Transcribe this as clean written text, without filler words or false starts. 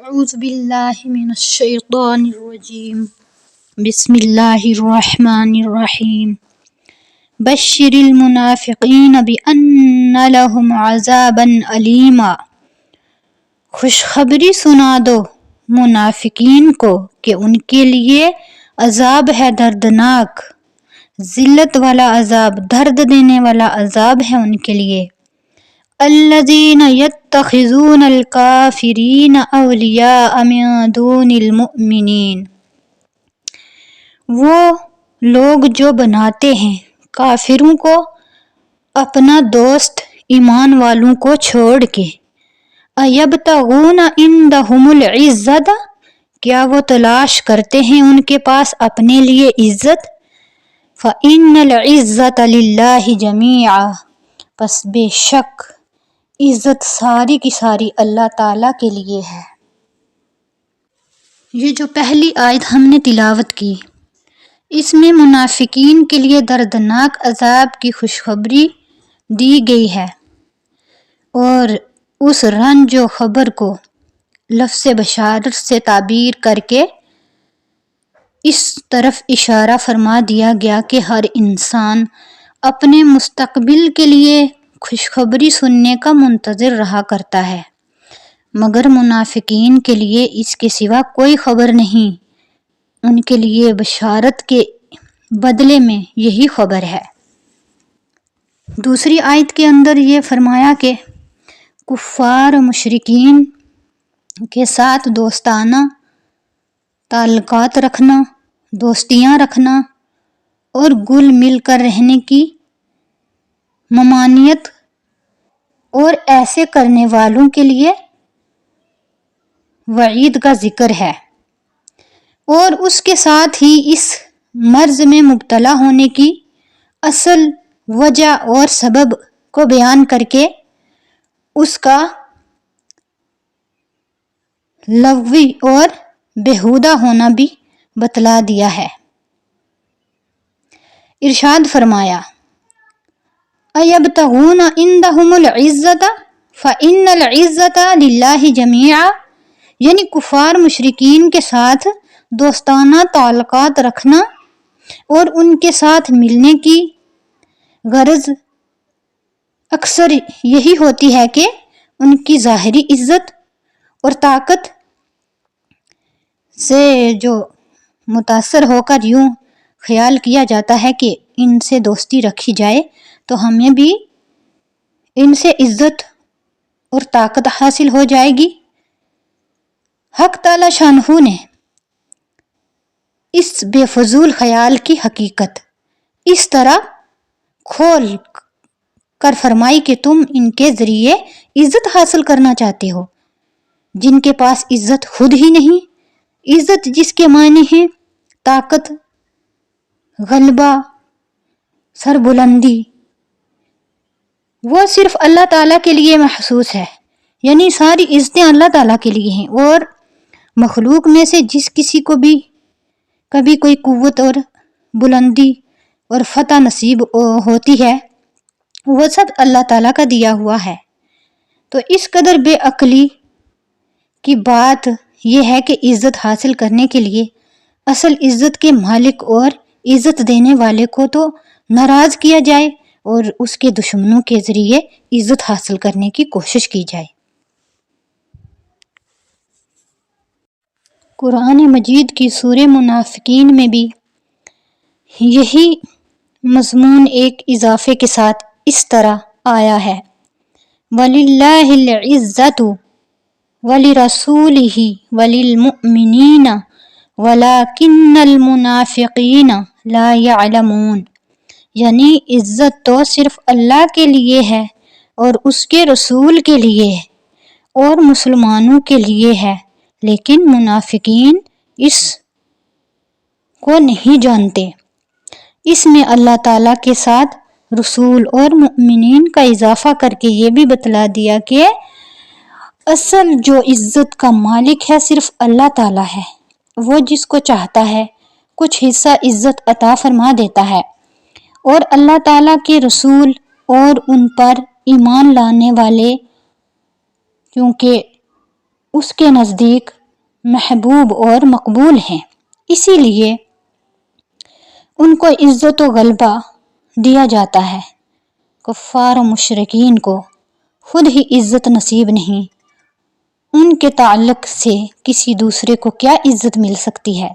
اعوذ باللہ من الشیطان الرجیم بسم اللہ الرحمن الرحیم بشر المنافقین بأن لهم عذابا علیما، خوشخبری سنا دو منافقین کو کہ ان کے لیے عذاب ہے دردناک، ذلت والا عذاب، درد دینے والا عذاب ہے ان کے لیے۔ الذین یتخذون الکافرین اولیاء من دون المؤمنین، وہ لوگ جو بناتے ہیں کافروں کو اپنا دوست ایمان والوں کو چھوڑ کے۔ ایبتغون عندہم العزۃ، کیا وہ تلاش کرتے ہیں ان کے پاس اپنے لیے عزت؟ فإن العزۃ للہ جمیعا، پس بے شک عزت ساری کی ساری اللہ تعالیٰ کے لیے ہے۔ یہ جو پہلی آیت ہم نے تلاوت کی، اس میں منافقین کے لیے دردناک عذاب کی خوشخبری دی گئی ہے، اور اس رنج و خبر کو لفظ بشارت سے تعبیر کر کے اس طرف اشارہ فرما دیا گیا کہ ہر انسان اپنے مستقبل کے لیے خوشخبری سننے کا منتظر رہا کرتا ہے، مگر منافقین کے لیے اس کے سوا کوئی خبر نہیں، ان کے لیے بشارت کے بدلے میں یہی خبر ہے۔ دوسری آیت کے اندر یہ فرمایا کہ کفار و مشرکین کے ساتھ دوستانہ تعلقات رکھنا، دوستیاں رکھنا اور گل مل کر رہنے کی ممانعت، اور ایسے کرنے والوں کے لیے وعید کا ذکر ہے، اور اس کے ساتھ ہی اس مرض میں مبتلا ہونے کی اصل وجہ اور سبب کو بیان کر کے اس کا لغوی اور بیہودہ ہونا بھی بتلا دیا ہے۔ ارشاد فرمایا ایبتغون عندہم العزۃ فإن العزۃ للہ جمیعا، یعنی کفار مشرکین کے ساتھ دوستانہ تعلقات رکھنا اور ان کے ساتھ ملنے کی غرض اکثر یہی ہوتی ہے کہ ان کی ظاہری عزت اور طاقت سے جو متاثر ہو کر یوں خیال کیا جاتا ہے کہ ان سے دوستی رکھی جائے تو ہمیں بھی ان سے عزت اور طاقت حاصل ہو جائے گی۔ حق تعالی شانہ نے اس بے فضول خیال کی حقیقت اس طرح کھول کر فرمائی کہ تم ان کے ذریعے عزت حاصل کرنا چاہتے ہو، جن کے پاس عزت خود ہی نہیں۔ عزت جس کے معنی ہیں طاقت، غلبہ، سربلندی، وہ صرف اللہ تعالیٰ کے لیے محسوس ہے، یعنی ساری عزتیں اللہ تعالیٰ کے لیے ہیں، اور مخلوق میں سے جس کسی کو بھی کبھی کوئی قوت اور بلندی اور فتح نصیب ہوتی ہے وہ سب اللہ تعالیٰ کا دیا ہوا ہے۔ تو اس قدر بے عقلی کی بات یہ ہے کہ عزت حاصل کرنے کے لیے اصل عزت کے مالک اور عزت دینے والے کو تو ناراض کیا جائے اور اس کے دشمنوں کے ذریعے عزت حاصل کرنے کی کوشش کی جائے۔ قرآن مجید کی سورہ منافقین میں بھی یہی مضمون ایک اضافے کے ساتھ اس طرح آیا ہے وَلِلَّهِ الْعِزَّةُ وَلِرَسُولِهِ وَلِلْمُؤْمِنِينَ وَلَكِنَّ الْمُنَافِقِينَ لَا يَعْلَمُونَ، یعنی عزت تو صرف اللہ کے لیے ہے اور اس کے رسول کے لیے اور مسلمانوں کے لیے ہے، لیکن منافقین اس کو نہیں جانتے۔ اس میں اللہ تعالیٰ کے ساتھ رسول اور مؤمنین کا اضافہ کر کے یہ بھی بتلا دیا کہ اصل جو عزت کا مالک ہے صرف اللہ تعالیٰ ہے، وہ جس کو چاہتا ہے کچھ حصہ عزت عطا فرما دیتا ہے، اور اللہ تعالیٰ کے رسول اور ان پر ایمان لانے والے کیونکہ اس کے نزدیک محبوب اور مقبول ہیں، اسی لیے ان کو عزت و غلبہ دیا جاتا ہے۔ کفار و مشرکین کو خود ہی عزت نصیب نہیں، ان کے تعلق سے کسی دوسرے کو کیا عزت مل سکتی ہے؟